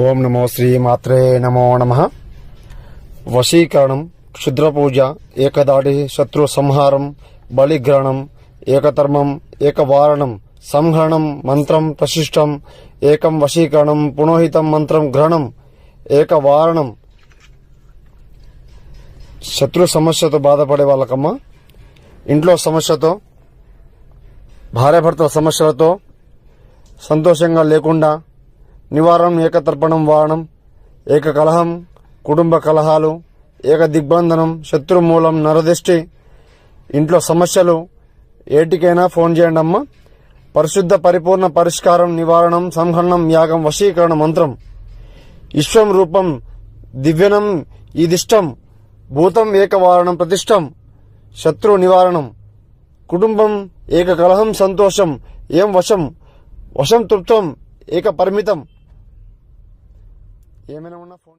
ఓం నమో శ్రీ మాత్రే నమో నమః. వశీకరణం, క్షుద్రపూజ, ఏకదాడి, శత్రు సంహారం, బలిగ్రహణం, ఏకతర్మం, ఏకవారణం, సంహరణం, మంత్రం ప్రశిష్టం, ఏకం వశీకరణం, పునోహితం మంత్రం గ్రహణం, ఏకవారణం. శత్రు సమస్యతో బాధపడే వాళ్ళకమ్మా, ఇంట్లో సమస్యతో, భార్యాభర్తల సమస్యలతో సంతోషంగా లేకుండా నివారణం, ఏకతర్పణం వారణం, ఏక కలహం, కుటుంబ కలహాలు, ఏక దిగ్బంధనం, శత్రుమూలం, నరదిష్టి, ఇంట్లో సమస్యలు ఏటికైనా ఫోన్ చేయండి అమ్మా. పరిశుద్ధ పరిపూర్ణ పరిష్కారం, నివారణం, సంహరణం, యాగం, వశీకరణ మంత్రం. విశ్వం రూపం దివ్యనం ఈదిష్టం, భూతం ఏకవారణం ప్రతిష్టం, శత్రు నివారణం, కుటుంబం ఏక కలహం సంతోషం, ఏం వశం, వశం తృప్తం, ఏక పరిమితం. ఏమైనా ఉన్నా ఫోన్